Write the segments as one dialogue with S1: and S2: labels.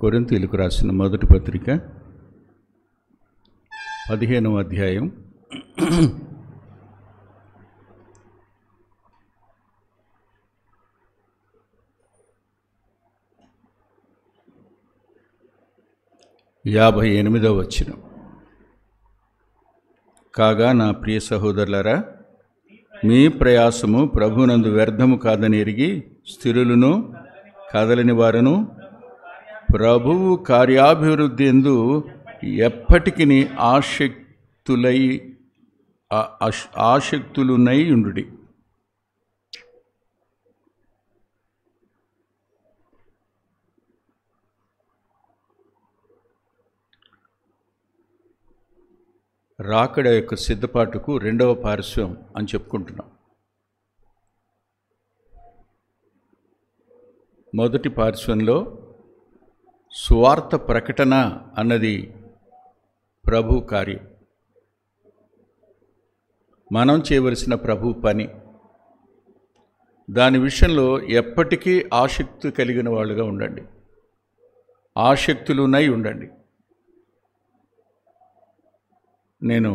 S1: కొరింథీయులకు రాసిన మొదటి పత్రిక 15వ అధ్యాయం 58వ వచనం. కాగా నా ప్రియ సహోదరులారా, మీ ప్రయాసము ప్రభునందు వ్యర్థము కాదని ఎరిగి స్థిరులను కదలని వారును ప్రభువు కార్యాభివృద్ధి యందు ఎప్పటికీ ఆసక్తులునై ఉండుడి. రాకడ యొక్క సిద్ధపాటుకు రెండవ పార్శ్వం అని చెప్పుకుంటున్నాం. మొదటి పార్శ్వంలో సువార్త ప్రకటన అన్నది ప్రభు కార్యం, మనం చేయవలసిన ప్రభు పని. దాని విషయంలో ఎప్పటికీ ఆసక్తి కలిగిన వాళ్ళుగా ఉండండి, ఆసక్తులునై ఉండండి. నేను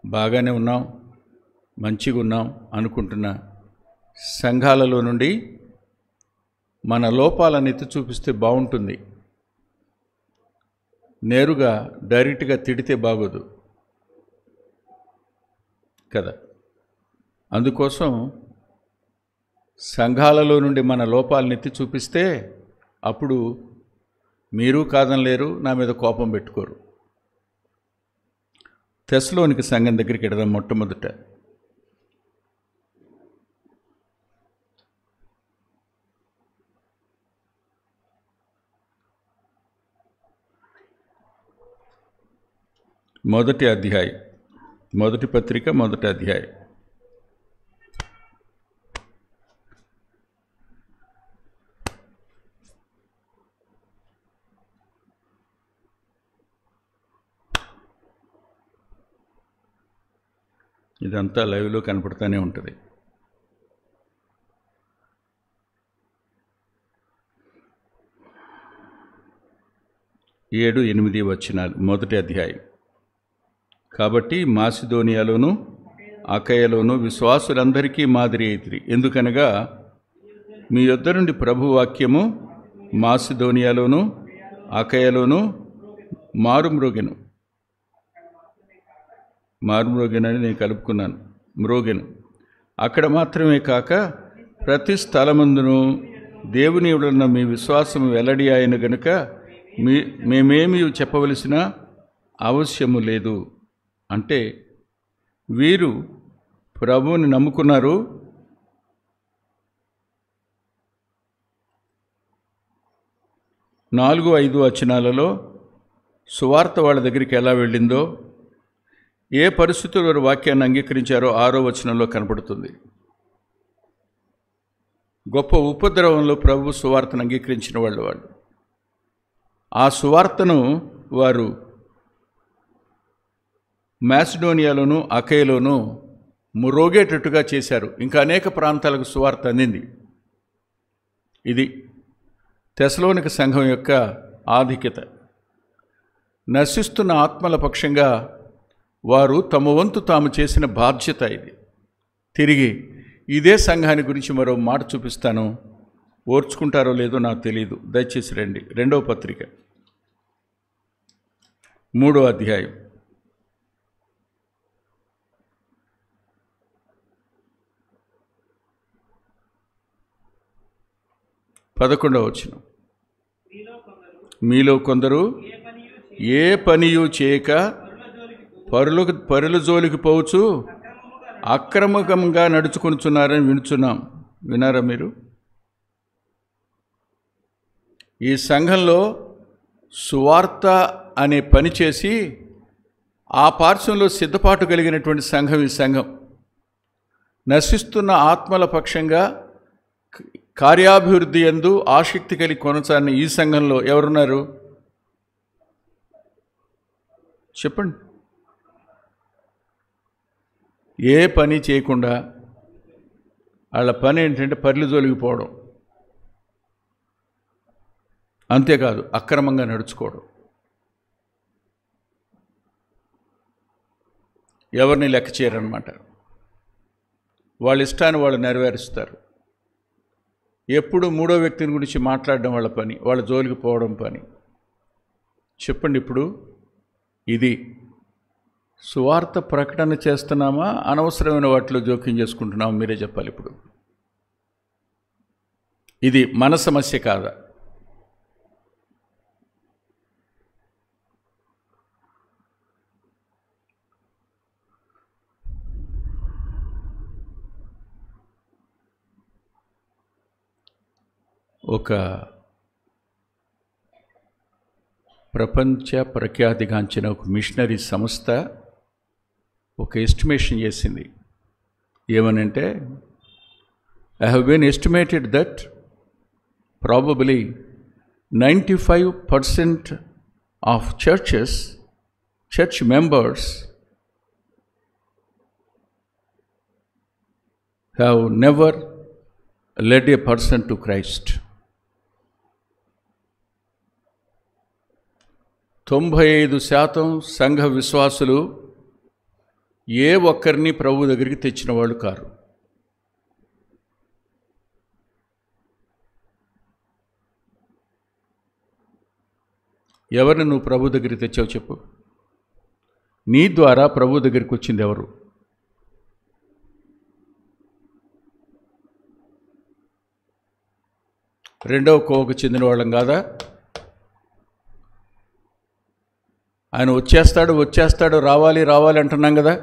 S1: బాగానే ఉన్నాం, మంచిగా ఉన్నాం అనుకుంటున్న సంఘాలలో నుండి మన లోపాలను ఎత్తి చూపిస్తే బాగుంటుంది, నేరుగా డైరెక్ట్గా తిడితే బాగోదు కదా. అందుకోసం సంఘాలలో నుండి మన లోపాలను ఎత్తి చూపిస్తే అప్పుడు మీరు కాదనలేరు, నా మీద కోపం పెట్టుకోరు. తెస్సలోనిక సంఘం దగ్గరికి వెడదాం. మొట్టమొదట మొదటి అధ్యాయం, మొదటి పత్రిక మొదటి అధ్యాయం. ఇదంతా లైవ్లో కనపడుతూనే ఉంటుంది. ఏడు 8 వచనాలు. మొదటి అధ్యాయం. కాబట్టి మాసిదోనియాలోను అకయలోను విశ్వాసులందరికీ మాదిరి అయితిరి. ఎందుకనగా మీ యొద్ద నుండి ప్రభు వాక్యము మాసిదోనియాలోను అకయలోను మారుమ్రోగెను అని నేను కలుపుకున్నాను, మ్రోగెను. అక్కడ మాత్రమే కాక ప్రతి స్థలమందును దేవుని ఉన్న మీ విశ్వాసము వెల్లడి అయిన గనుక మేమేమి చెప్పవలసిన అవశ్యము లేదు. అంటే వీరు ప్రభువుని నమ్ముకున్నారు, నాలుగు 5 వచనాలలో సువార్త వాళ్ళ దగ్గరికి ఎలా వెళ్ళిందో, ఏ పరిస్థితుల్లో వారు వాక్యాన్ని అంగీకరించారో 6వ వచనంలో కనపడుతుంది. గొప్ప ఉపద్రవంలో ప్రభు సువార్తను అంగీకరించిన వాళ్ళు. ఆ సువార్తను వారు మాసిడోనియాలోను అకయలోను మురోగేటట్టుగా చేశారు. ఇంకా అనేక ప్రాంతాలకు సువార్త అందింది. ఇది తెస్సలోనిక సంఘం యొక్క ఆధిక్యత. నశిస్తున్న ఆత్మల పక్షంగా వారు తమ వంతు తాము చేసిన బాధ్యత ఇది. తిరిగి ఇదే సంఘాన్ని గురించి మరో మాట చూపిస్తాను, ఓర్చుకుంటారో లేదో నాకు తెలియదు. దయచేసి రండి. రెండవ పత్రిక 3వ అధ్యాయం. పదకొండవ వచనం. మీలో కొందరు ఏ పనియు చేయక పరుల జోలికి పోవచ్చు అక్రమంగా నడుచుకొనుచున్నారని వినుచున్నాం. వినారా మీరు? ఈ సంఘంలో సువార్త అనే పని చేసి ఆ పార్శ్వంలో సిద్ధపాటు కలిగినటువంటి సంఘం ఈ సంఘం. నశిస్తున్న ఆత్మల పక్షంగా కార్యాభివృద్ధి యందు ఆసక్తి కలిగి కొనసాగిన ఈ సంఘంలో ఎవరున్నారు చెప్పండి? ఏ పని చేయకుండా వాళ్ళ పని ఏంటంటే పర్లు జోలిగిపోవడం. అంతేకాదు అక్రమంగా నడుచుకోవడం, ఎవరిని లెక్క చేయరన్నమాట. వాళ్ళ ఇష్టాన్ని వాళ్ళు నెరవేరుస్తారు. ఎప్పుడు మూడో వ్యక్తిని గురించి మాట్లాడడం వాళ్ళ పని, వాళ్ళ జోలికి పోవడం పని. చెప్పండి, ఇప్పుడు ఇది సువార్త ప్రకటన చేస్తున్నామా, అనవసరమైన వాటిలో జోక్యం చేసుకుంటున్నామా? మీరే చెప్పాలి. ఇప్పుడు ఇది మన సమస్య కాదా? ఒక ప్రపంచ ప్రఖ్యాతిగాంచిన ఒక మిషనరీ సంస్థ ఒక ఎస్టిమేషన్ చేసింది. ఏమనంటే, I have been estimated that probably 95% of church members have never led a person to Christ. 95% సంఘ విశ్వాసులు ఏ ఒక్కరిని ప్రభు దగ్గరికి తెచ్చిన వాళ్ళు కారు. ఎవరిని నువ్వు ప్రభు దగ్గరికి తెచ్చావు చెప్పు? నీ ద్వారా ప్రభు దగ్గరికి వచ్చింది ఎవరు? రెండవ కోవకు చెందిన వాళ్ళం కాదా? ఆయన వచ్చేస్తాడు రావాలి అంటున్నాం కదా.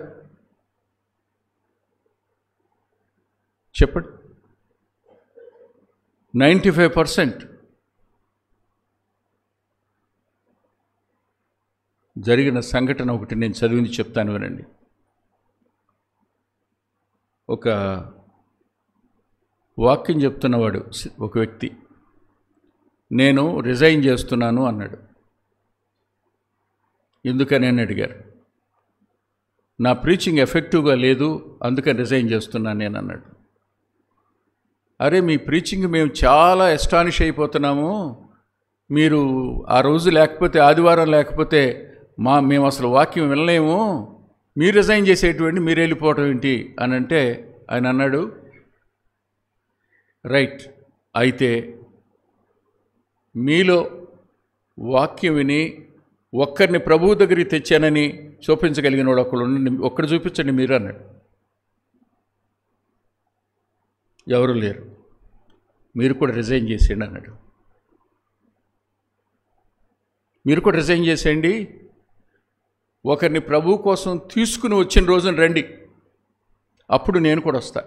S1: చెప్పండి. 95% జరిగిన సంఘటన ఒకటి నేను చదివింది చెప్తాను వినండి. ఒక వాక్యం చెప్తున్నవాడు ఒక వ్యక్తి, నేను రిజైన్ చేస్తున్నాను అన్నాడు. ఎందుకని అని అడిగారు. నా ప్రీచింగ్ ఎఫెక్టివ్గా లేదు, అందుకని రిజైన్ చేస్తున్నాను నేను అన్నాడు. అరే, మీ ప్రీచింగ్ మేము చాలా ఎస్టానిష్ అయిపోతున్నాము. మీరు ఆ రోజు లేకపోతే, ఆదివారం లేకపోతే మేము అసలు వాక్యం వినలేము. మీరు రిజైన్ చేసేటువంటి మీరు వెళ్ళిపోవటం ఏంటి అని అంటే, ఆయన అన్నాడు, రైట్, అయితే మీలో వాక్యం విని ఒక్కరిని ప్రభువు దగ్గరికి తెచ్చానని చూపించగలిగిన వాడు ఒక్కడు చూపించండి మీరు అన్నాడు. ఎవరు లేరు. మీరు కూడా రిజైన్ చేసేయండి అన్నాడు. మీరు కూడా రిజైన్ చేసేయండి, ఒకరిని ప్రభువు కోసం తీసుకుని వచ్చిన రోజున రండి, అప్పుడు నేను కూడా వస్తా.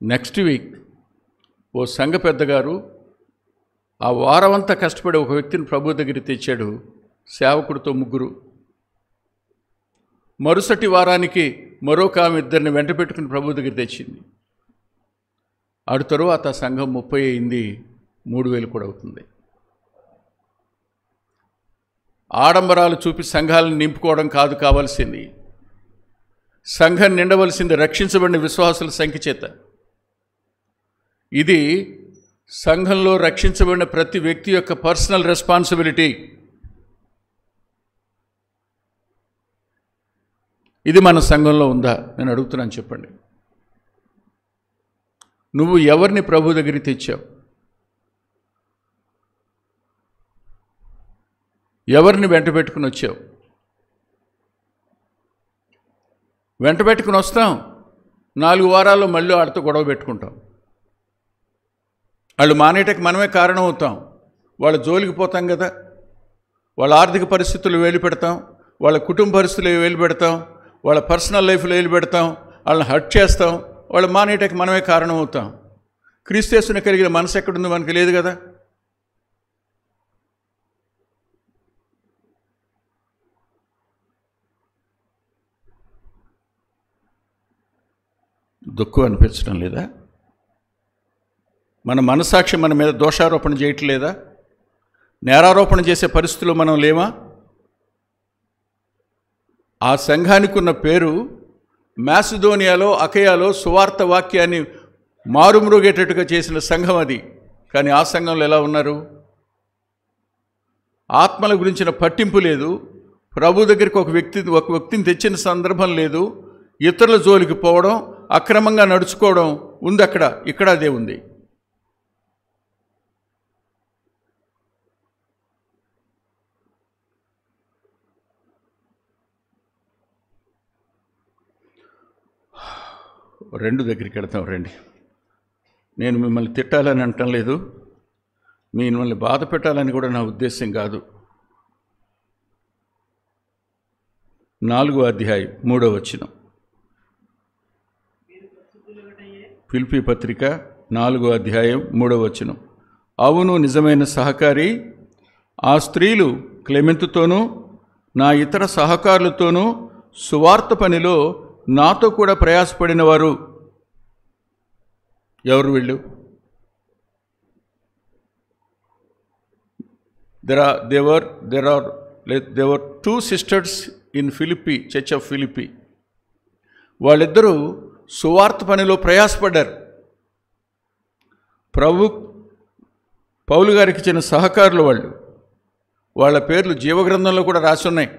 S1: నెక్స్ట్ వీక్ ఓ సంఘ పెద్దగారు ఆ వారమంతా కష్టపడి ఒక వ్యక్తిని ప్రభు దగ్గరికి తెచ్చాడు, సేవకుడితో 3. మరుసటి వారానికి మరొక ఆమె 2 వెంట పెట్టుకుని ప్రభు దగ్గర తెచ్చింది. ఆడు తరువాత సంఘం 30 అయింది, 3000 కూడా అవుతుంది. ఆడంబరాలు చూపి సంఘాలను నింపుకోవడం కాదు కావాల్సింది. సంఘం నిండవలసింది రక్షించబడిన విశ్వాసుల సంఖ్య చేత. ఇది సంఘంలో రక్షించబడిన ప్రతి వ్యక్తి యొక్క పర్సనల్ రెస్పాన్సిబిలిటీ. ఇది మన సంఘంలో ఉందా? నేను అడుగుతున్నాను, చెప్పండి. నువ్వు ఎవరిని ప్రభు దగ్గరికి తెచ్చావు? ఎవరిని వెంట పెట్టుకుని వచ్చావు? వెంట పెట్టుకుని వస్తాం, 4 వారాల్లో మళ్ళీ వాడితో గొడవ పెట్టుకుంటాం. వాళ్ళు మానేటకి మనమే కారణం అవుతాం. వాళ్ళ జోలికి పోతాం కదా. వాళ్ళ ఆర్థిక పరిస్థితులు వేలు పెడతాం, వాళ్ళ కుటుంబ పరిస్థితులు వేలు పెడతాం, వాళ్ళ పర్సనల్ లైఫ్లో వేలు పెడతాం, వాళ్ళని హర్ట్ చేస్తాం. వాళ్ళు మానేటకి మనమే కారణం అవుతాం. క్రీస్తుయేసుని కలిగిన మనసు ఎక్కడుంది? మనకి లేదు కదా. దుఃఖం అనిపించడం లేదా? మన మనసాక్షి మన మీద దోషారోపణ చేయట్లేదా? నేరారోపణ చేసే పరిస్థితుల్లో మనం లేమా? ఆ సంఘానికి ఉన్న పేరు మాసిదోనియాలో, అకయాలో సువార్త వాక్యాన్ని మారుమ్రోగేటట్టుగా చేసిన సంఘం అది. కానీ ఆ సంఘంలో ఎలా ఉన్నారు? ఆత్మల గురించిన పట్టింపు లేదు. ప్రభు దగ్గరికి ఒక వ్యక్తిని తెచ్చిన సందర్భం లేదు. ఇతరుల జోలికి పోవడం, అక్రమంగా నడుచుకోవడం ఉంది అక్కడ. ఇక్కడ అదే ఉంది. రెండు దగ్గరికి వెళ్తాం రండి. నేను మిమ్మల్ని తిట్టాలని అంటం లేదు, మిమ్మల్ని బాధ పెట్టాలని కూడా నా ఉద్దేశం కాదు. 4వ అధ్యాయం 3వ వచనం, ఫిలిప్పీ పత్రిక 4వ అధ్యాయం 3వ వచనం. అవును, నిజమైన సహకారి ఆ స్త్రీలు క్లెమెంతుతోనూ నా ఇతర సహకారులతోనూ సువార్త పనిలో నాతో కూడా ప్రయాసపడిన వారు. ఎవరు వీళ్ళు? There were 2 sisters in Philippi, Church of Philippi. వాళ్ళిద్దరూ సువార్త పనిలో ప్రయాసపడ్డారు. పౌలు గారికి ఇచ్చిన సహకారులు వాళ్ళు. వాళ్ళ పేర్లు జీవగ్రంథంలో కూడా రాసి ఉన్నాయి.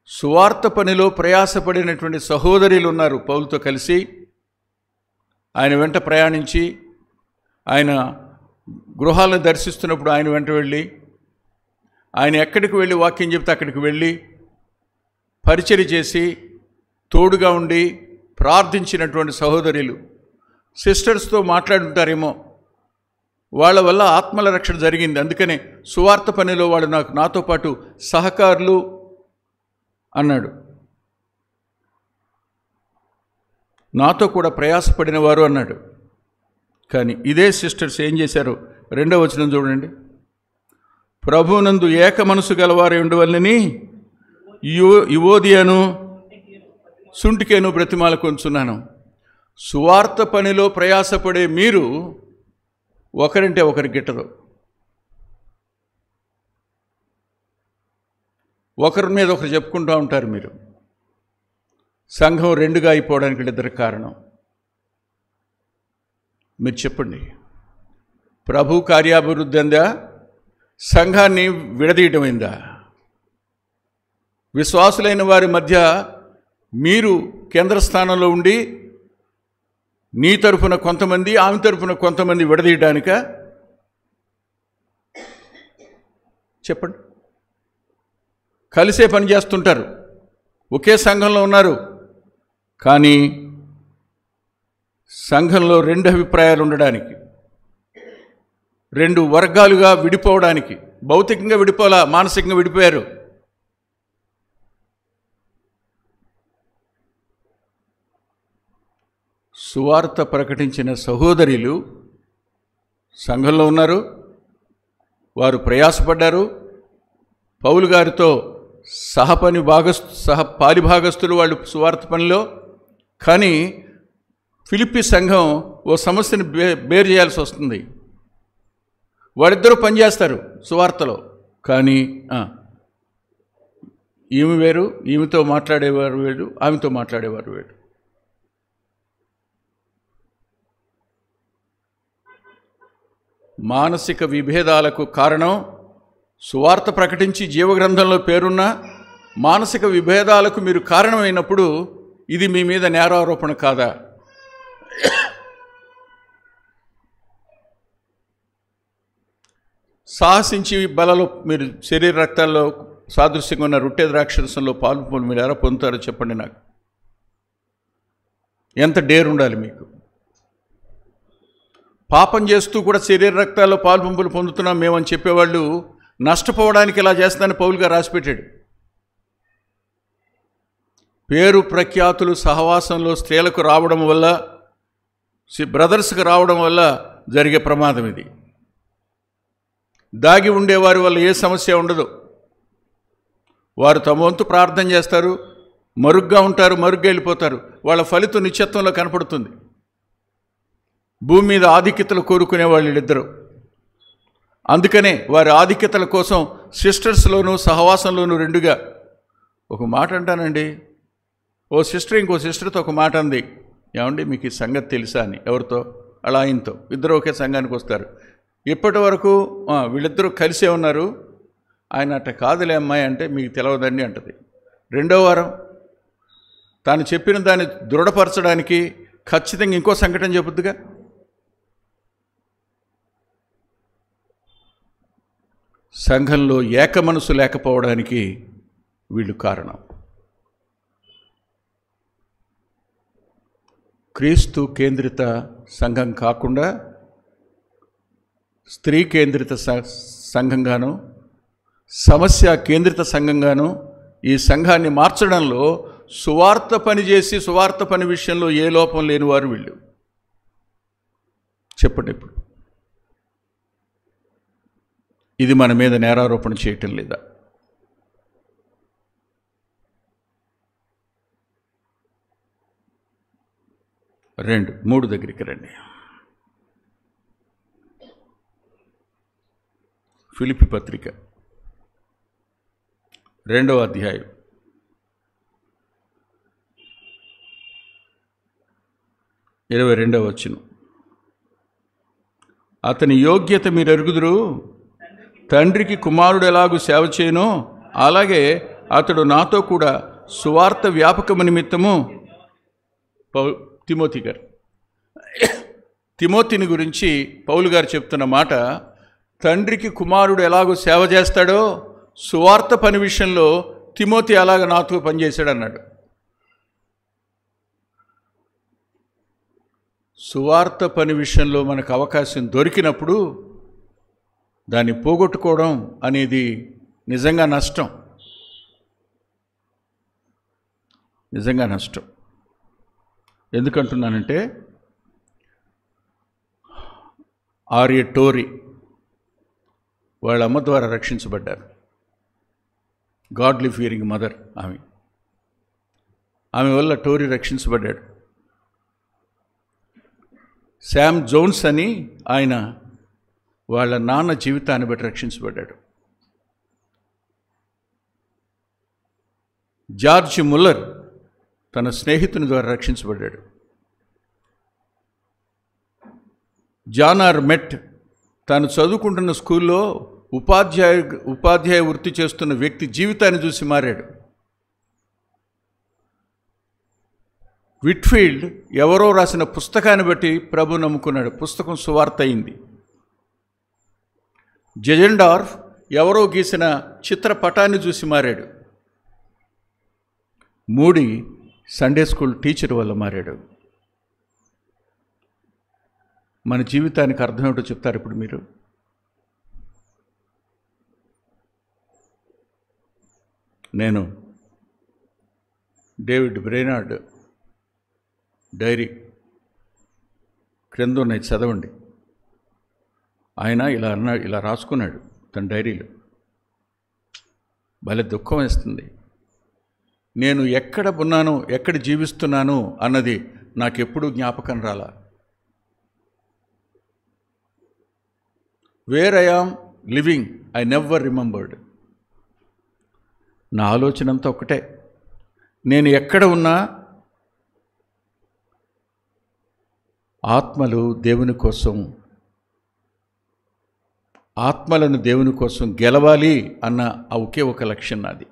S1: సువార్త పనిలో ప్రయాసపడినటువంటి సహోదరులు ఉన్నారు. పౌలుతో కలిసి ఆయన వెంట ప్రయాణించి, ఆయన గృహాలను దర్శిస్తున్నప్పుడు ఆయన వెంట వెళ్ళి, ఆయన ఎక్కడికి వెళ్ళి వాక్యం చెప్తే అక్కడికి వెళ్ళి పరిచర్య చేసి తోడుగా ఉండి ప్రార్థించినటువంటి సహోదరులు. సిస్టర్స్తో మాట్లాడుంటారేమో, వాళ్ళ వల్ల ఆత్మల రక్షణ జరిగింది. అందుకనే సువార్త పనిలో వాళ్ళు నాతో పాటు సహకారులు అన్నాడు. నాతో కూడా ప్రయాసపడిన వారు అన్నాడు. కానీ ఇదే సిస్టర్స్ ఏం చేశారు? 2వ వచనం చూడండి. ప్రభువునందు ఏక మనసు గలవారై ఉండవల్లని యువోదియను సుంటికేను బ్రతిమాల కొంచున్నాను. సువార్త పనిలో ప్రయాసపడే మీరు ఒకరంటే ఒకరి గిట్టదు. ఒకరి మీద ఒకరు చెప్పుకుంటూ ఉంటారు. మీరు సంఘం 2గా అయిపోవడానికి ఇద్దరు కారణం. మీరు చెప్పండి, ప్రభు కార్యాభివృద్ధి అందా, సంఘాన్ని విడదీయటమైందా? విశ్వాసులైన వారి మధ్య మీరు కేంద్ర స్థానంలో ఉండి నీ తరపున కొంతమంది, ఆమె తరపున కొంతమంది విడదీయడానిక? చెప్పండి. కలిసే పని చేస్తుంటారు, ఒకే సంఘంలో ఉన్నారు, కానీ సంఘంలో 2 అభిప్రాయాలు ఉండడానికి, 2 వర్గాలుగా విడిపోవడానికి. భౌతికంగా విడిపోలా, మానసికంగా విడిపోయారు. సువార్త ప్రకటించిన సహోదరులు సంఘంలో ఉన్నారు, వారు ప్రయాసపడ్డారు. పౌలు గారితో పాలిభాగస్తులు వాళ్ళు సువార్త పనిలో. కానీ ఫిలిప్పీ సంఘం ఓ సమస్యను బేరు చేయాల్సి వస్తుంది. వాళ్ళిద్దరూ పనిచేస్తారు సువార్తలో, కానీ ఈమె వేరు, ఈమెతో మాట్లాడేవారు వేరు, ఆమెతో మాట్లాడేవారు వేరు. మానసిక విభేదాలకు కారణం సువార్త ప్రకటించి జీవగ్రంథంలో పేరున్న మానసిక విభేదాలకు మీరు కారణమైనప్పుడు ఇది మీ మీద నేరారోపణ కాదా? సాహసించి బలలో మీరు శరీర రక్తాల్లో సాదృశ్యంగా ఉన్న రొట్టె ద్రాక్షరసంలో పాలు మీరు ఎలా పొందుతారో చెప్పండి నాకు. ఎంత డేర్ ఉండాలి మీకు? పాపం చేస్తూ కూడా శరీర రక్తాల్లో పాలు పంపులు పొందుతున్నాం మేమని చెప్పేవాళ్ళు నష్టపోవడానికి ఇలా చేస్తానని పౌలు గారు రాసిపెట్టాడు. పేరు ప్రఖ్యాతులు సహవాసంలో స్త్రీలకు రావడం వల్ల, బ్రదర్స్కి రావడం వల్ల జరిగే ప్రమాదం ఇది. దాగి ఉండేవారి వల్ల ఏ సమస్య ఉండదు. వారు తమ వంతు ప్రార్థన చేస్తారు, మరుగ్గా ఉంటారు, మరుగ్గా వెళ్ళిపోతారు. వాళ్ళ ఫలితం నిత్యత్వంలో కనపడుతుంది. భూమి మీద ఆధిక్యతలు కోరుకునే వాళ్ళు వీళ్ళిద్దరూ. అందుకనే వారి ఆధిక్యతల కోసం సిస్టర్స్లోనూ సహవాసంలోనూ 2గా. ఒక మాట అంటానండి, ఓ సిస్టర్ ఇంకో సిస్టర్తో ఒక మాట అంది, ఏమండి మీకు ఈ సంగతి తెలుసా అని. ఎవరితో? అలా ఆయనతో. ఇద్దరు ఒకే సంఘానికి వస్తారు. ఇప్పటి వరకు వీళ్ళిద్దరూ కలిసే ఉన్నారు. ఆయన అట్ట కాదులే అమ్మాయి అంటే మీకు తెలవదండి అంటది. రెండో వారం తాను చెప్పిన దాన్ని దృఢపరచడానికి ఖచ్చితంగా ఇంకో సంఘటన చెబుద్దుగా. సంఘంలో ఏక మనసు లేకపోవడానికి వీళ్ళు కారణం. క్రీస్తు కేంద్రిత సంఘం కాకుండా స్త్రీ కేంద్రిత సంఘంగాను, సమస్య కేంద్రిత సంఘంగాను ఈ సంఘాన్ని మార్చడంలో సువార్త పని చేసి సువార్త పని విషయంలో ఏ లోపం లేని వారు వీళ్ళు. చెప్పండి ఇప్పుడు, ఇది మన మీద నేరారోపణ చేయటం లేదా? మూడు దగ్గరికి రండి. ఫిలిప్పీ పత్రిక 2వ అధ్యాయం 22వ వచనం. అతని యోగ్యత మీరు ఎరుగుదురు, తండ్రికి కుమారుడు ఎలాగూ సేవ చేయనో అలాగే అతడు నాతో కూడా సువార్త వ్యాపకము నిమిత్తము. తిమోతిని గురించి పౌలు గారు చెప్తున్న మాట, తండ్రికి కుమారుడు ఎలాగో సేవ చేస్తాడో సువార్త పని విషయంలో తిమోతి అలాగ నాతో పనిచేశాడు అన్నాడు. సువార్త పని విషయంలో మనకు అవకాశం దొరికినప్పుడు దాన్ని పోగొట్టుకోవడం అనేది నిజంగా నష్టం. నిజంగా నష్టం. ఎందుకంటున్నానంటే, ఆర్య టోరీ వాళ్ళ అమ్మ ద్వారా రక్షించబడ్డారు. గాడ్లీ ఫియరింగ్ మదర్ ఆమె వల్ల టోరీ రక్షించబడ్డాడు. శామ్ జోన్స్ అని ఆయన వాళ్ళ నాన్న జీవితాన్ని బట్టి రక్షించబడ్డాడు. జార్జ్ ముల్లర్ తన స్నేహితుని ద్వారా రక్షించబడ్డాడు. జాన్ ఆర్ మెట్ తాను చదువుకుంటున్న స్కూల్లో ఉపాధ్యాయ వృత్తి చేస్తున్న వ్యక్తి జీవితాన్ని చూసి మారాడు. విట్ఫీల్డ్ ఎవరో రాసిన పుస్తకాన్ని బట్టి ప్రభు నమ్ముకున్నాడు. పుస్తకం సువార్త అయింది. జెజెండార్ఫ్ ఎవరో గీసిన చిత్రపటాన్ని చూసి మారాడు. మూడి సండే స్కూల్ టీచర్ వల్ల మారాడు. మన జీవితానికి అర్థం ఏమిటో చెప్తారు ఇప్పుడు మీరు. నేను డేవిడ్ బ్రెయినార్డ్ డైరీ క్రింద ఉన్నాయి, చదవండి. ఆయన ఇలా రాసుకున్నాడు తన డైరీలో. భలే దుఃఖం వేస్తుంది. నేను ఎక్కడ ఉన్నాను, ఎక్కడ జీవిస్తున్నాను అన్నది నాకెప్పుడూ జ్ఞాపకం రాలా. Where I am living I never remembered. నా ఆలోచన అంతా ఒకటే, నేను ఎక్కడ ఉన్నా ఆత్మలను దేవుని కోసం గెలవాలి అన్న ఒకే ఒక లక్ష్యం నాది.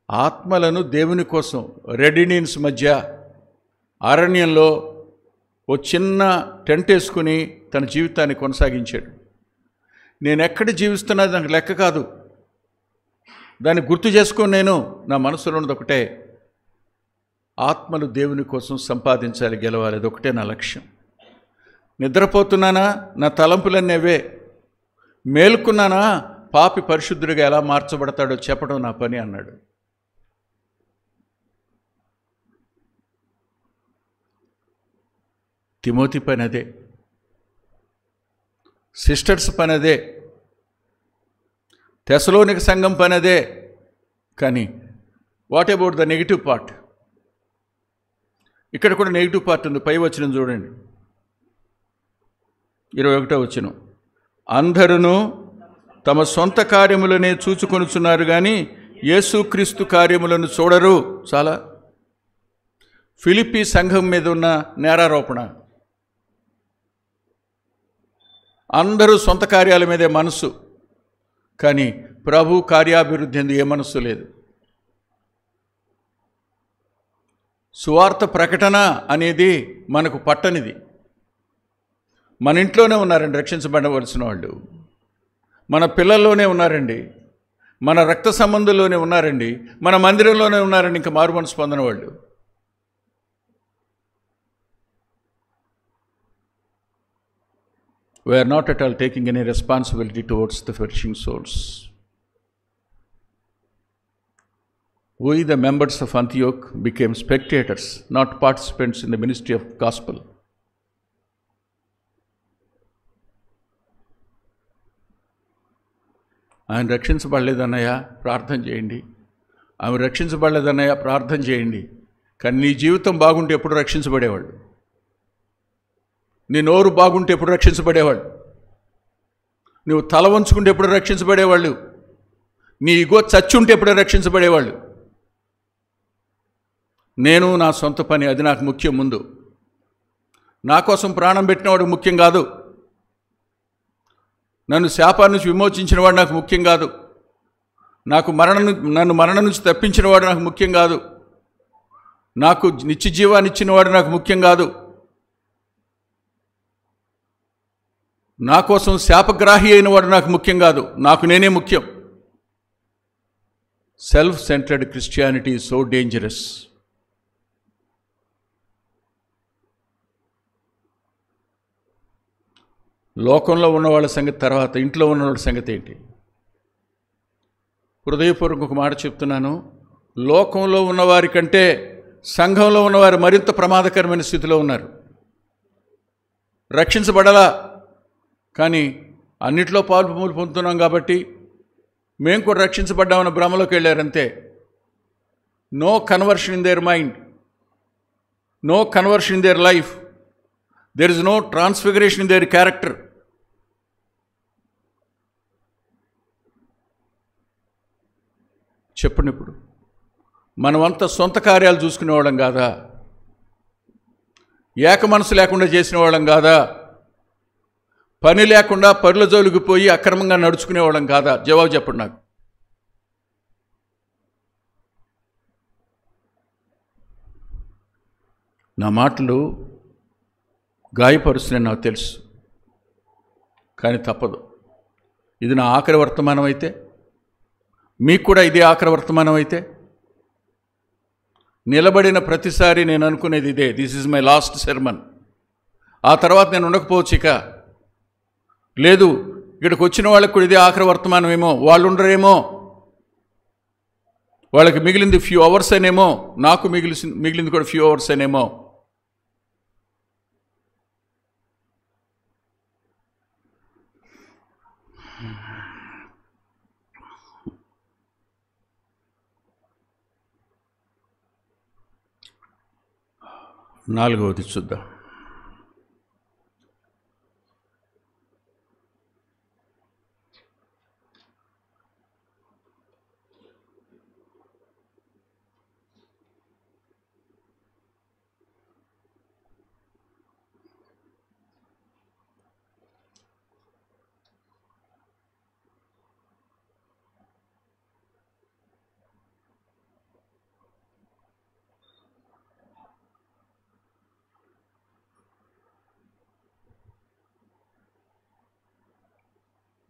S1: ఆత్మలను దేవుని కోసం రెడినియన్స్ మధ్య అరణ్యంలో ఓ చిన్న టెంట్ వేసుకుని తన జీవితాన్ని కొనసాగించాడు. నేను ఎక్కడ జీవిస్తున్నది నాకు లెక్క కాదు, దాన్ని గుర్తు చేసుకొని నేను నా మనసులో ఉన్నది ఒకటే, ఆత్మలు దేవుని కోసం సంపాదించాలి, గెలవాలి. అదొకటే నా లక్ష్యం. నిద్రపోతున్నానా, నా తలంపులన్నీ అవే. మేల్కున్నానా, పాపి పరిశుద్ధుడిగా ఎలా మార్చబడతాడో చెప్పడం నా పని అన్నాడు. తిమోతి పని అదే, సిస్టర్స్ పని అదే, తెసలోనిక సంఘం పని అదే. కానీ what about the negative part? ఇక్కడ కూడా నెగిటివ్ పార్ట్ ఉంది. పై వచనం చూడండి, 21వ వచనం. అందరూ తమ సొంత కార్యములనే చూచుకొనుచున్నారు కానీ యేసుక్రీస్తు కార్యములను చూడరు. చాలా ఫిలిప్పీ సంఘం మీద ఉన్న నేరారోపణ, అందరూ సొంత కార్యాల మీదే మనసు, కానీ ప్రభు కార్యాభివృద్ధి ఎందు ఏ మనస్సు లేదు. సువార్త ప్రకటన అనేది మనకు పట్టనిది. మన ఇంట్లోనే ఉన్నారండి రక్షించబడవలసిన వాళ్ళు, మన పిల్లల్లోనే ఉన్నారండి, మన రక్త సంబంధంలోనే ఉన్నారండి, మన మందిరంలోనే ఉన్నారండి ఇంకా మారు మనసు పొందిన వాళ్ళు. We are not at all taking any responsibility towards the perishing souls. We, the members of Antioch, became spectators, not participants in the ministry of gospel. ఆయన రక్షించబడలేదన్నయ్య ప్రార్థన చేయండి, ఆమె రక్షించబడలేదన్నయ్య ప్రార్థన చేయండి. కానీ నీ జీవితం బాగుంటే ఎప్పుడు రక్షించబడేవాళ్ళు, నీ నోరు బాగుంటే ఎప్పుడు రక్షించబడేవాళ్ళు, నువ్వు తల వంచుకుంటే ఎప్పుడు రక్షించబడేవాళ్ళు, నీ ఇగో చచ్చుంటే ఎప్పుడు రక్షించబడేవాళ్ళు. నేను నా సొంత పని, అది నాకు ముఖ్యం. ముందు నా కోసం ప్రాణం పెట్టినవాడు ముఖ్యం కాదు, నన్ను శాపాన్ని నుంచి విమోచించిన వాడు నాకు ముఖ్యం కాదు, నన్ను మరణం నుంచి తప్పించిన వాడు నాకు ముఖ్యం కాదు, నాకు నిత్య జీవాన్ని ఇచ్చినవాడు నాకు ముఖ్యం కాదు, నా కోసం శాపగ్రాహి అయిన వాడు నాకు ముఖ్యం కాదు, నాకు నేనే ముఖ్యం. Self centred Christianity is so dangerous. లోకంలో ఉన్నవాళ్ళ సంగతి తర్వాత, ఇంట్లో ఉన్నవాళ్ళ సంగతి ఏంటి? హృదయపూర్వక ఒక మాట చెప్తున్నాను, లోకంలో ఉన్నవారి కంటే సంఘంలో ఉన్నవారు మరింత ప్రమాదకరమైన స్థితిలో ఉన్నారు. రక్షించబడలా, కానీ అన్నిట్లో పాల్పొందులు పొందుతున్నాం కాబట్టి మేము కూడా రక్షించబడ్డామన్న భ్రమలోకి వెళ్ళారంతే. No conversion in their mind, no conversion in their life, there is no transfiguration in their character. చెప్పండి, ఇప్పుడు మనమంతా సొంత కార్యాలు చూసుకునేవాళ్ళం కాదా? ఏక మనసు లేకుండా చేసిన వాళ్ళం కాదా? పని లేకుండా పరుల జోలికి పోయి అక్రమంగా నడుచుకునేవాళ్ళం కాదా? జవాబు చెప్పండి నాకు. నా మాటలు గాయపరుస్తున్నాయి నాకు తెలుసు, కానీ తప్పదు. ఇది నా ఆఖరి వర్తమానం అయితే, మీకు కూడా ఇదే ఆఖరి వర్తమానం అయితే, నిలబడిన ప్రతిసారి నేను అనుకునేది ఇదే, this is my last sermon. ఆ తర్వాత నేను ఉండకపోవచ్చు, ఇక లేదు ఇక్కడికి వచ్చిన వాళ్ళకి కూడా ఇదే ఆఖరి వర్తమానం ఏమో, వాళ్ళు ఉండరేమో, వాళ్ళకి మిగిలింది ఫ్యూ అవర్స్ అనేమో, నాకు మిగిలింది కూడా ఫ్యూ అవర్స్ అనేమో. నాలుగవది చూద్దాం.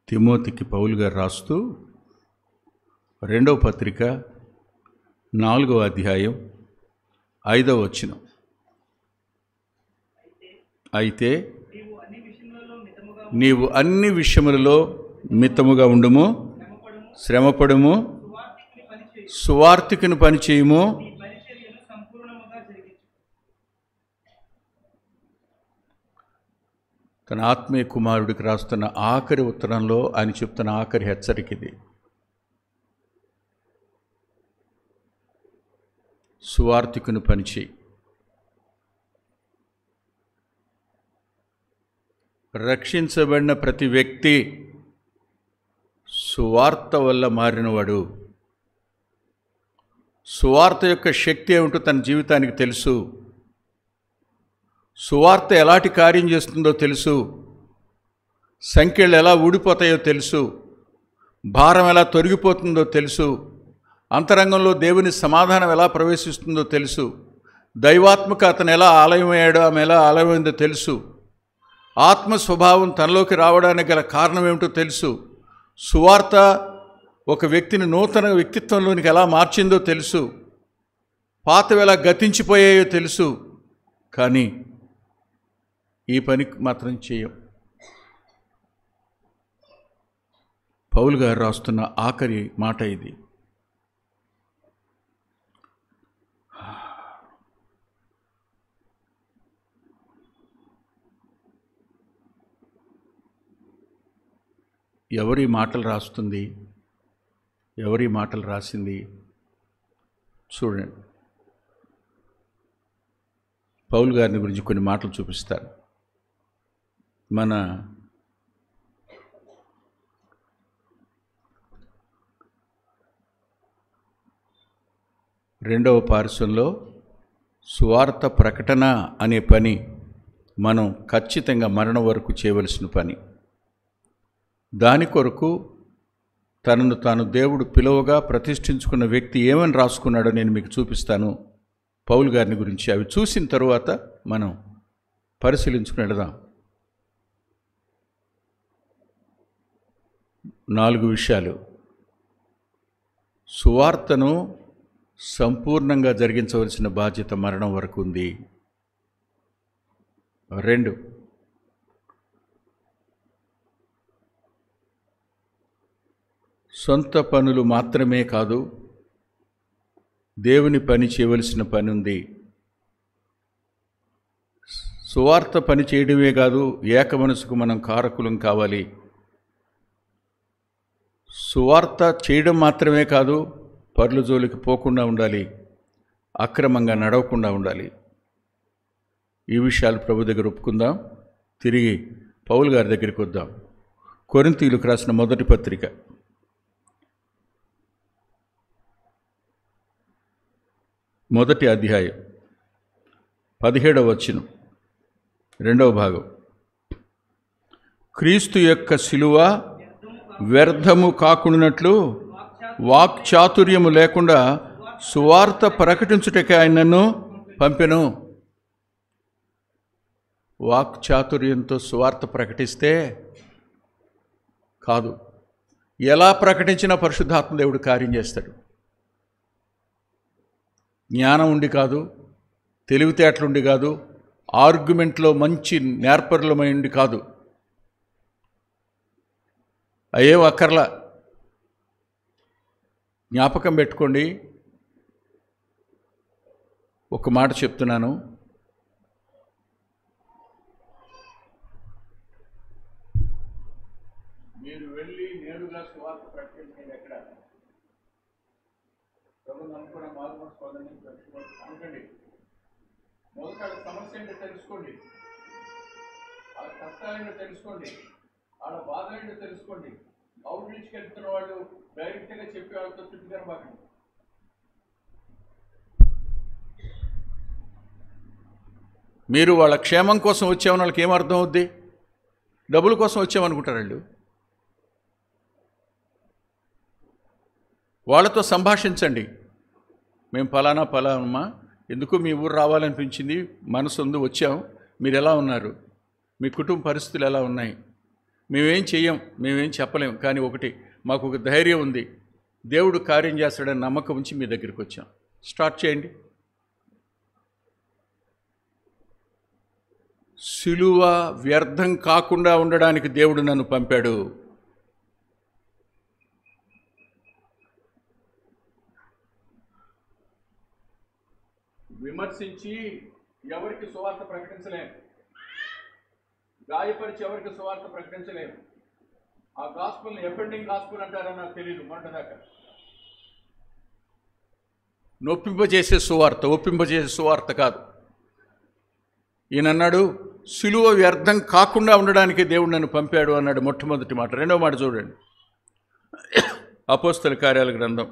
S1: తిమోతికి పౌలు గారు రాస్తూ 2వ పత్రిక 4వ అధ్యాయం 5వ వచనం, అయితే నీవు అన్ని విషయములలో మితముగా ఉండుము, శ్రమపడుము, సువార్తికుని పనిచేయుము, తన ఆత్మీయ కుమారుడికి రాస్తున్న ఆఖరి ఉత్తరంలో ఆయన చెప్తున్న ఆఖరి హెచ్చరిక ఇది. సువార్తికుని పనిచేయి. రక్షించబడిన ప్రతి వ్యక్తి సువార్త వల్ల మారినవాడు. సువార్త యొక్క శక్తి ఏమిటో తన జీవితానికి తెలుసు. సువార్త ఎలాంటి కార్యం చేస్తుందో తెలుసు. సంఖ్యలు ఎలా ఊడిపోతాయో తెలుసు. భారం ఎలా తొలగిపోతుందో తెలుసు. అంతరంగంలో దేవుని సమాధానం ఎలా ప్రవేశిస్తుందో తెలుసు. దైవాత్మక అతను ఎలా ఆలయమయ్యాడో, ఆమె ఎలా ఆలయమైందో తెలుసు. ఆత్మ స్వభావం తనలోకి రావడానికి గల కారణం ఏమిటో తెలుసు. సువార్త ఒక వ్యక్తిని నూతన వ్యక్తిత్వంలోనికి ఎలా మార్చిందో తెలుసు. పాతవి ఎలా గతించిపోయాయో తెలుసు. కానీ ఈ పని మాత్రం చేయం. పౌలు గారు రాస్తున్న ఆఖరి మాట ఇది. ఎవరి మాటలు రాస్తుంది, ఎవరి మాటలు రాసింది చూడండి. పౌలు గారిని గురించి కొన్ని మాటలు చూపిస్తారు. మన రెండవ పార్శ్వంలో సువార్త ప్రకటన అనే పని మనం ఖచ్చితంగా మరణం వరకు చేయవలసిన పని. దాని కొరకు తనను తాను దేవుడు పిలువగా ప్రతిష్ఠించుకున్న వ్యక్తి ఏమని రాసుకున్నాడో నేను మీకు చూపిస్తాను పౌలు గారిని గురించి. అవి చూసిన తరువాత మనం పరిశీలించుకుని వెళదాం. 4 విషయాలు. సువార్తను సంపూర్ణంగా జరిగించవలసిన బాధ్యత మరణం వరకు ఉంది. 2, సొంత పనులు మాత్రమే కాదు, దేవుని పని చేయవలసిన పని ఉంది. సువార్త పని చేయడమే కాదు, ఏక మనసుకు మనం కారకులం కావాలి. సువార్త చేయడం మాత్రమే కాదు, పరుల జోలికి పోకుండా ఉండాలి, అక్రమంగా నడవకుండా ఉండాలి. ఈ విషయాలు ప్రభు దగ్గర ఒప్పుకుందాం. తిరిగి పౌలు గారి దగ్గరికి వద్దాం. కొరింథీయులకు రాసిన మొదటి పత్రిక 1వ అధ్యాయం 17వ వచనం 2వ భాగం. క్రీస్తు యొక్క శిలువ వ్యర్థము కాకుండానట్లు వాక్చాతుర్యము లేకుండా సువార్త ప్రకటించుటకే ఆయన నన్ను పంపెను. వాక్చాతుర్యంతో సువార్త ప్రకటిస్తే కాదు, ఎలా ప్రకటించినా పరిశుద్ధాత్మ దేవుడు కార్యం చేస్తాడు. జ్ఞానం ఉండి కాదు, తెలివితేటలుండి కాదు, ఆర్గ్యుమెంట్లో మంచి నేర్పరులమై ఉండి కాదు, అయ్యే అక్కర్లా. జ్ఞాపకం పెట్టుకోండి, ఒక మాట చెప్తున్నాను. మీరు వెళ్ళి నేరుగా సువార్త ప్రకటించండి. ఎక్కడ అనుకున్న మార్గండి, మొదట సమస్య ఏంటో తెలుసుకోండి, వాళ్ళ కష్టాలేంటో తెలుసుకోండి, వాళ్ళ బాధ ఏంటో తెలుసుకోండి. అవుట్ రీచ్కి వెళ్తున్న వాళ్ళు డైరెక్ట్గా చెప్పే వాళ్ళతో తిట్టుకరబాకండి. మీరు వాళ్ళ క్షేమం కోసం వచ్చామని వాళ్ళకి ఏమర్థం అవుద్ది? డబ్బుల కోసం వచ్చామనుకుంటారు వాళ్ళు. వాళ్ళతో సంభాషించండి. మేము ఫలానా ఎందుకు మీ ఊరు రావాలనిపించింది, మనసు ఉంది, వచ్చాం, మీరు ఎలా ఉన్నారు, మీ కుటుంబ పరిస్థితులు ఎలా ఉన్నాయి, మేమేం చెయ్యం, మేమేం చెప్పలేం, కానీ ఒకటి మాకు ఒక ధైర్యం ఉంది, దేవుడు కార్యం చేస్తాడని నమ్మకం ఉంచి మీ దగ్గరికి వచ్చాం. స్టార్ట్ చేయండి. సిలువ వ్యర్థం కాకుండా ఉండడానికి దేవుడు నన్ను పంపాడు. విమర్శించి ఎవరికి సువార్త ప్రకటించలేం, గాయపరిచి ఎవరికి సువార్త ప్రకటించలేం. ఆ గాస్పుల్ని ఎఫెండింగ్ గాస్పుల్ అంటారని నాకు తెలియదు మొన్నదాకా. నొప్పింపజేసే సువార్త, ఒప్పింపజేసే సువార్త కాదు. ఈయన అన్నాడు, సిలువ వ్యర్థం కాకుండా ఉండడానికి దేవుడు నన్ను పంపాడు అన్నాడు. మొట్టమొదటి మాట. రెండవ మాట చూడండి, అపోస్తల కార్యాల గ్రంథం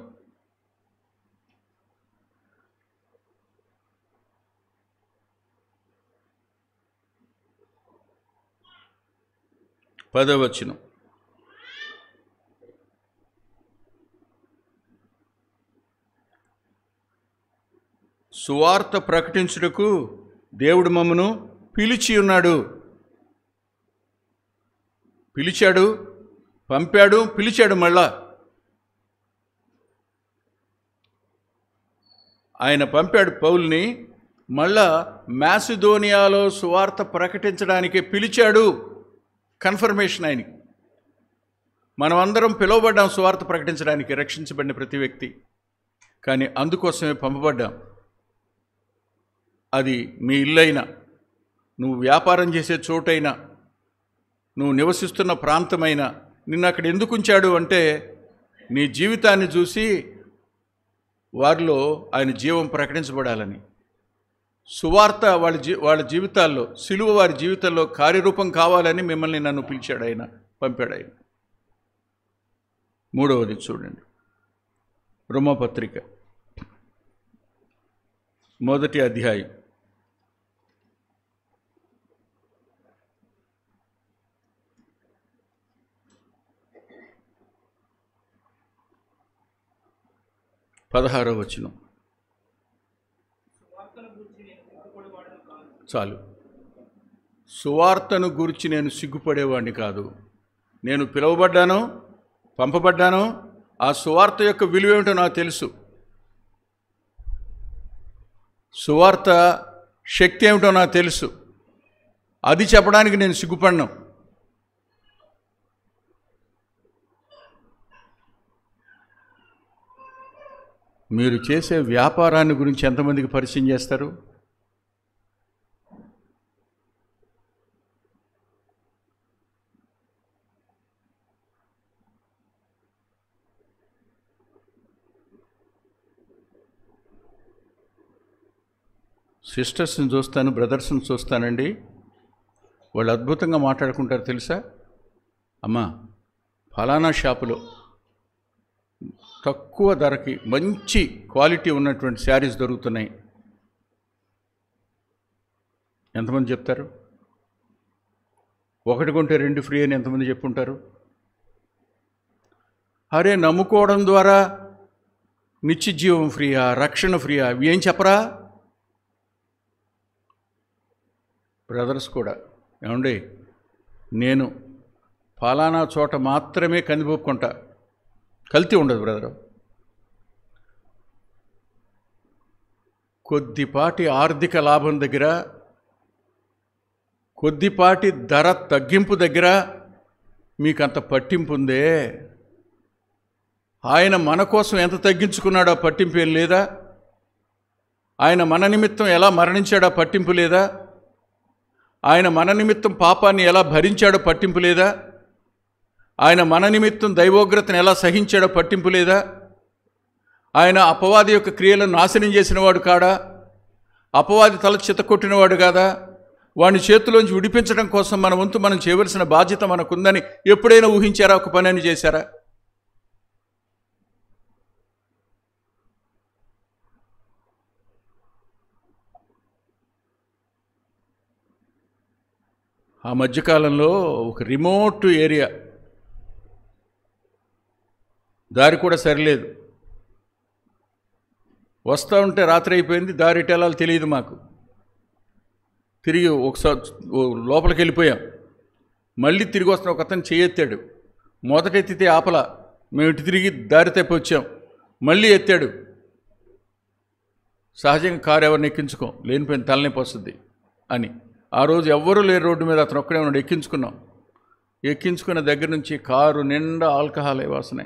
S1: 10వ వచనం. సువార్త ప్రకటించుటకు దేవుడు మమ్మను పిలిచి ఉన్నాడు. పిలిచాడు, పంపాడు, పిలిచాడు. మళ్ళా ఆయన పంపాడు పౌల్ని, మళ్ళా మాసిదోనియాలో సువార్త ప్రకటించడానికి పిలిచాడు. కన్ఫర్మేషన్ ఆయనకి. మనమందరం పిలువబడ్డాం సువార్త ప్రకటించడానికి, రక్షించబడిన ప్రతి వ్యక్తి. కానీ అందుకోసమే పంపబడ్డాం. అది మీ ఇల్లైనా, నువ్వు వ్యాపారం చేసే చోటైనా, నువ్వు నివసిస్తున్న ప్రాంతమైనా, నిన్ను అక్కడ ఎందుకు ఉంచాడు అంటే నీ జీవితాన్ని చూసి వారిలో ఆయన జీవం ప్రకటించబడాలని. సువార్త వాళ్ళ జీవితాల్లో, సిలువ వారి జీవితాల్లో కార్యరూపం కావాలని మిమ్మల్ని నన్ను పిలిచాడు ఆయన, పంపాడు ఆయన. 3వది చూడండి, రోమాపత్రిక 1వ అధ్యాయం 16వ వచనం. చాలు. సువార్తను గురించి నేను సిగ్గుపడేవాడిని కాదు. నేను పిలువబడ్డాను, పంపబడ్డాను. ఆ సువార్త యొక్క విలువ ఏమిటో నాకు తెలుసు. సువార్త శక్తి ఏమిటో నాకు తెలుసు. అది చెప్పడానికి నేను సిగ్గుపడను. మీరు చేసే వ్యాపారాన్ని గురించి ఎంతమందికి పరిచయం చేస్తారు? సిస్టర్స్ని చూస్తాను, బ్రదర్స్ని చూస్తానండి, వాళ్ళు అద్భుతంగా మాట్లాడుకుంటారు తెలుసా. అమ్మా, ఫలానా షాపులో తక్కువ ధరకి మంచి క్వాలిటీ ఉన్నటువంటి శారీస్ దొరుకుతున్నాయి. ఎంతమంది చెప్తారు? 1 కొంటే 2 ఫ్రీ అని ఎంతమంది చెప్పుంటారు? అరే, నమ్ముకోవడం ద్వారా నిత్య జీవం ఫ్రీయా, రక్షణ ఫ్రీయా, అవి ఏం చెప్పరా? బ్రదర్స్ కూడా, ఏమండి, నేను ఫలానా చోట మాత్రమే కందిపోపుకుంటా, కల్తీ ఉండదు బ్రదరు. కొద్దిపాటి ఆర్థిక లాభం దగ్గర, కొద్దిపాటి ధర తగ్గింపు దగ్గర మీకంత పట్టింపు ఉందే. ఆయన మన కోసం ఎంత తగ్గించుకున్నాడో పట్టింపు ఏం లేదా? ఆయన మన నిమిత్తం ఎలా మరణించాడో పట్టింపు లేదా? ఆయన మన నిమిత్తం పాపాన్ని ఎలా భరించాడో పట్టింపు లేదా? ఆయన మన నిమిత్తం దైవోగ్రతను ఎలా సహించాడో పట్టింపు లేదా? ఆయన అపవాది యొక్క క్రియలను నాశనం చేసినవాడు కాడా? అపవాది తల చితకొట్టినవాడు కాదా? వాని చేతిలోంచి విడిపించడం కోసం మన వంతు మనం చేయవలసిన బాధ్యత మనకుందని ఎప్పుడైనా ఊహించారా? ఒక పని అని చేశారా? ఆ మధ్యకాలంలో ఒక రిమోట్ ఏరియా, దారి కూడా సరిలేదు, వస్తూ ఉంటే రాత్రి అయిపోయింది, దారి ఎటు వెళ్ళాలో తెలియదు మాకు. తిరిగి ఒకసారి లోపలికి వెళ్ళిపోయాం. మళ్ళీ తిరిగి వస్తున్న ఒక అతను చేయెత్తాడు. మొదట ఎత్తితే ఆపల, మేము ఇటు తిరిగి దారి తప్పి వచ్చాం. మళ్ళీ ఎత్తాడు. సహజంగా కారు ఎవరిని ఎక్కించుకోం, లేనిపోయిన తలనొప్పి వస్తుంది అని. ఆ రోజు ఎవ్వరూ లేరు రోడ్డు మీద, అతను ఒక్కడే ఉన్నాడు. ఎక్కించుకున్నాం. ఎక్కించుకున్న దగ్గర నుంచి కారు నిండా ఆల్కహాల్ వాసనే.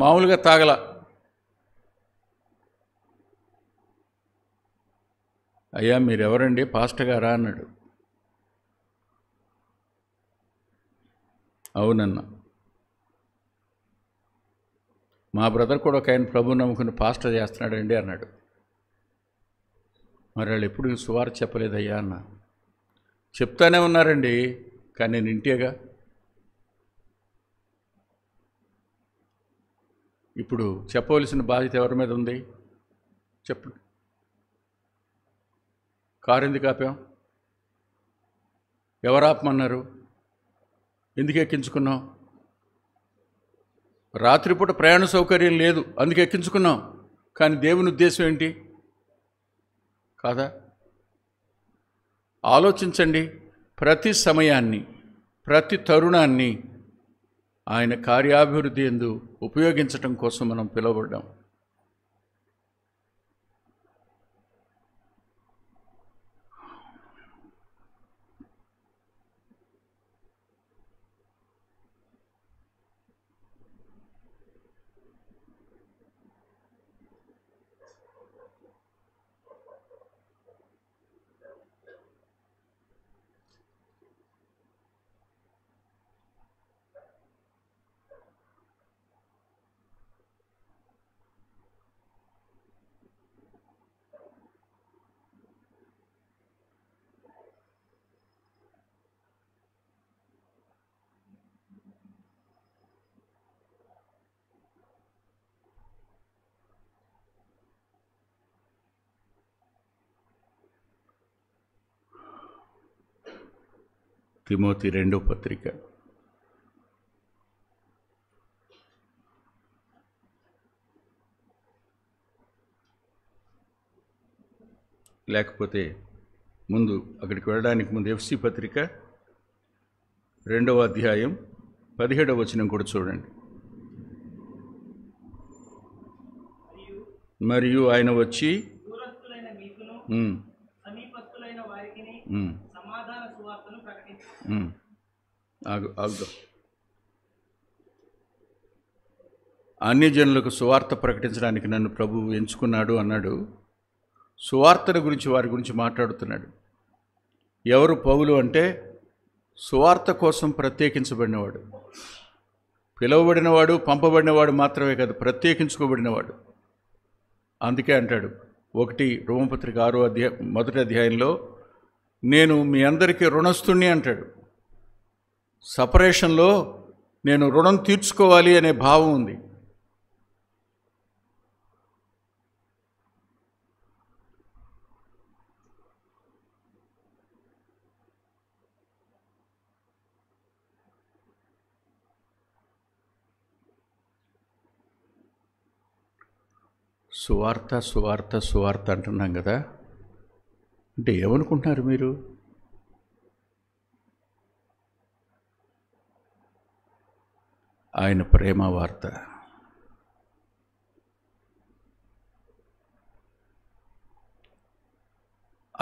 S1: మామూలుగా తాగల. అయ్యా, మీరెవరండి? పాస్టర్ గారా అన్నాడు. అవునన్నా. మా బ్రదర్ కూడా ఒక ఆయన ప్రభు నమ్ముకుని పాస్టర్ చేస్తున్నాడండి అన్నాడు. మరి వాళ్ళు ఎప్పుడు సువార్త చెప్పలేదయ్యా అన్న. చెప్తానే ఉన్నారండి, కానీ నేను ఇంటేగా. ఇప్పుడు చెప్పవలసిన బాధ్యత ఎవరి మీద ఉంది? చెప్పండి. కారు ఎందుకు ఆపాం? ఎవరు ఆపమన్నారు? ఎందుకు ఎక్కించుకున్నావు? రాత్రిపూట ప్రయాణ సౌకర్యం లేదు, అందుకు ఎక్కించుకున్నాం. కానీ దేవుని ఉద్దేశం ఏంటి? కాదా? ఆలోచించండి. ప్రతి సమయాన్ని, ప్రతి తరుణాన్ని ఆయన కార్యాభివృద్ధి యందు ఉపయోగించటం కోసం మనం పిలువబడ్డాం. తిమోతి 2వ పత్రిక. లేకపోతే ముందు అక్కడికి వెళ్ళడానికి ముందు ఎఫ్సి పత్రిక 2వ అధ్యాయం 17వ వచనం కూడా చూడండి. మరియు ఆయన వచ్చి ఆగుదాం. అన్ని జనులకు సువార్త ప్రకటించడానికి నన్ను ప్రభువు ఎంచుకున్నాడు అన్నాడు. సువార్తను గురించి, వారి గురించి మాట్లాడుతున్నాడు. ఎవరు పౌలు అంటే సువార్త కోసం ప్రత్యేకించబడినవాడు, పిలువబడినవాడు, పంపబడినవాడు మాత్రమే కాదు, ప్రత్యేకించుకోబడినవాడు. అందుకే అంటాడు 1 రోమపత్రిక 1వ అధ్యాయంలో, నేను మీ అందరికీ రుణస్తుణ్ణి అంటాడు. సపరేషన్లో నేను రుణం తీర్చుకోవాలి అనే భావం ఉంది. సువార్త సువార్త సువార్త అంటున్నాం కదా, అంటే ఏమనుకుంటున్నారు మీరు? ఆయన ప్రేమ వార్త,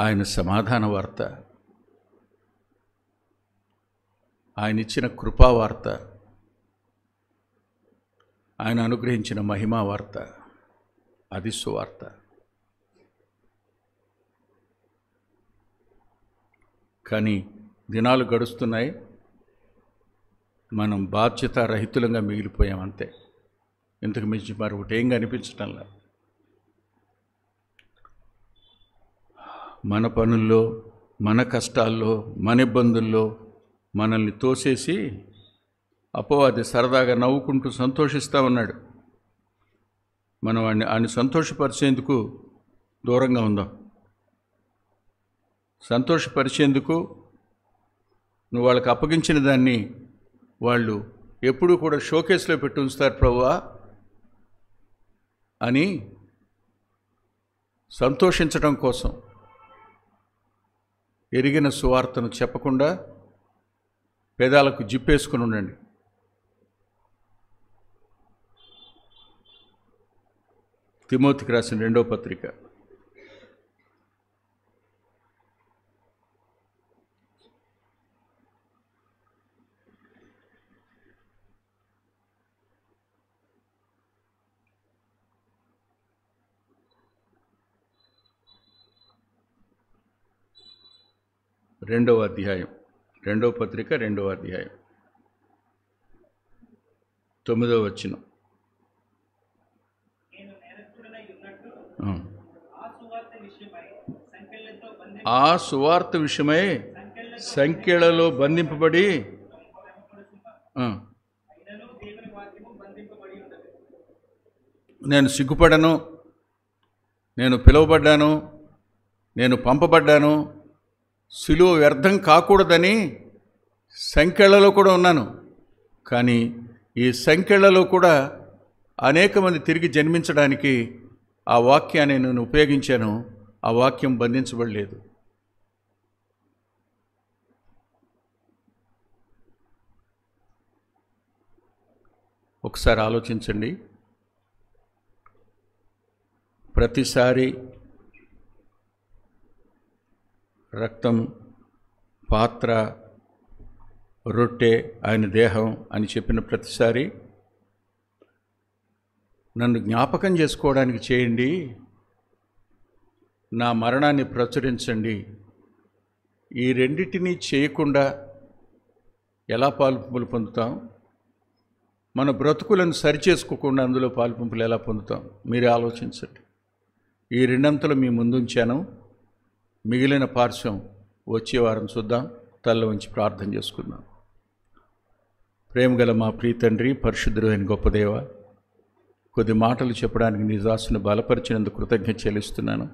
S1: ఆయన సమాధాన వార్త, ఆయన ఇచ్చిన కృపా వార్త, ఆయన అనుగ్రహించిన మహిమా వార్త, అది సువార్త. కానీ దినాలు గడుస్తున్నాయి, మనం బాధ్యత రహితులంగా మిగిలిపోయాం అంతే. ఇంతకు మించి మరొకటి ఏం కనిపించటంలా. మన పనుల్లో, మన కష్టాల్లో, మన ఇబ్బందుల్లో మనల్ని తోసేసి అపవాది సరదాగా నవ్వుకుంటూ సంతోషిస్తూ ఉన్నాడు. మనం ఆయన సంతోషపరిచేందుకు దూరంగా ఉందాం. సంతోషపరిచేందుకు నువ్వు వాళ్ళకి అప్పగించిన దాన్ని వాళ్ళు ఎప్పుడూ కూడా షోకేస్లో పెట్టి ఉంచుతారు ప్రభువా అని సంతోషించడం కోసం ఎరిగిన సువార్తను చెప్పకుండా పెదాలకు జిప్పేసుకుని ఉండండి. తిమోతికి రాసిన 2వ పత్రిక 2వ అధ్యాయం, 2వ పత్రిక 2వ అధ్యాయం 9వ వచనం. ఆ సువార్త విషయమై సంఖ్యలలో బంధింపబడి నేను సిగ్గుపడను, నేను పిలువబడ్డాను, నేను పంపబడ్డాను, సిలువ వ్యర్థం కాకూడదని సంకెళ్లలో కూడా ఉన్నాను. కానీ ఈ సంకెళ్లలో కూడా అనేక మంది తిరిగి జన్మించడానికి ఆ వాక్యాన్ని నేను ఉపయోగించాను. ఆ వాక్యం బంధించబడలేదు. ఒకసారి ఆలోచించండి. ప్రతిసారి రక్తం, పాత్ర, రొట్టె ఆయన దేహం అని చెప్పిన ప్రతిసారి నన్ను జ్ఞాపకం చేసుకోవడానికి చేయండి, నా మరణాన్ని ప్రచురించండి. ఈ రెండింటినీ చేయకుండా ఎలా పాలుపంపులు పొందుతాం? మన బ్రతుకులను సరిచేసుకోకుండా అందులో పాలుపంపులు ఎలా పొందుతాం? మీరే ఆలోచించండి. ఈ రెండంతలు మీ ముందుంచాను. మిగిలిన పార్శ్వం వచ్చే వారం చూద్దాం. తల్ల వంచి ప్రార్థన చేసుకుందాం. ప్రేమగల మా ప్రియ తండ్రి, పరిశుద్ధుడు అయిన గొప్ప దేవ, కొద్ది మాటలు చెప్పడానికి నీ దాసుని బలపరిచినందుకు కృతజ్ఞత చెల్లిస్తున్నాను.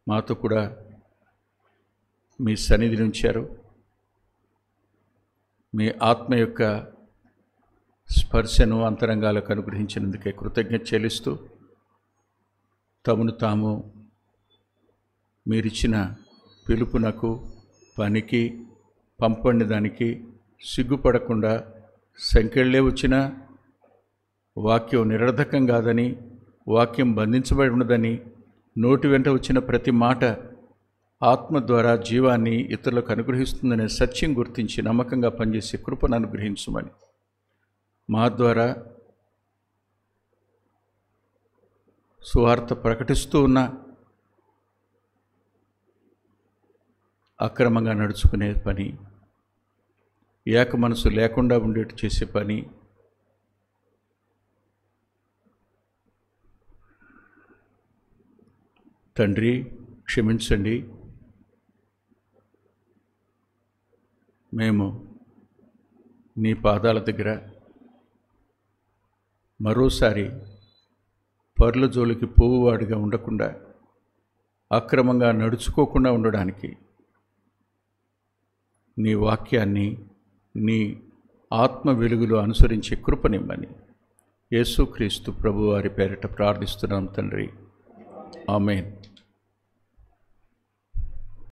S1: మాతో కూడా మీ సన్నిధిని ఉంచారు. మీ ఆత్మ యొక్క స్పర్శను అంతరంగాలకు అనుగ్రహించినందుకే కృతజ్ఞత చెల్లిస్తూ, తమను తాము మీరిచ్చిన పిలుపునకు, పనికి, పంపండి దానికి సిగ్గుపడకుండా, సంకెళ్ళే వచ్చినా వాక్యం నిరర్ధకం కాదని, వాక్యం బంధించబడి ఉన్నదని, నోటి వెంట వచ్చిన ప్రతి మాట ఆత్మ ద్వారా జీవాన్ని ఇతరులకు అనుగ్రహిస్తుందనే సత్యం గుర్తించి నమ్మకంగా పనిచేసే కృపను అనుగ్రహించమని, మా ద్వారా సువార్త ప్రకటిస్తూ ఉన్న అక్రమంగా నడుచుకునే పని, ఏక మనసు లేకుండా ఉండేట్టు చేసే పని, తండ్రి క్షమించండి. మేము నీ పాదాల దగ్గర మరోసారి పరుల జోలికి పోవువాడిగా ఉండకుండా, అక్రమంగా నడుచుకోకుండా ఉండడానికి నీ వాక్యాన్ని, నీ ఆత్మ వెలుగులో అనుసరించే కృపనిమ్మని యేసుక్రీస్తు ప్రభువారి పేరిట ప్రార్థిస్తున్నాం తండ్రి. ఆమేన్.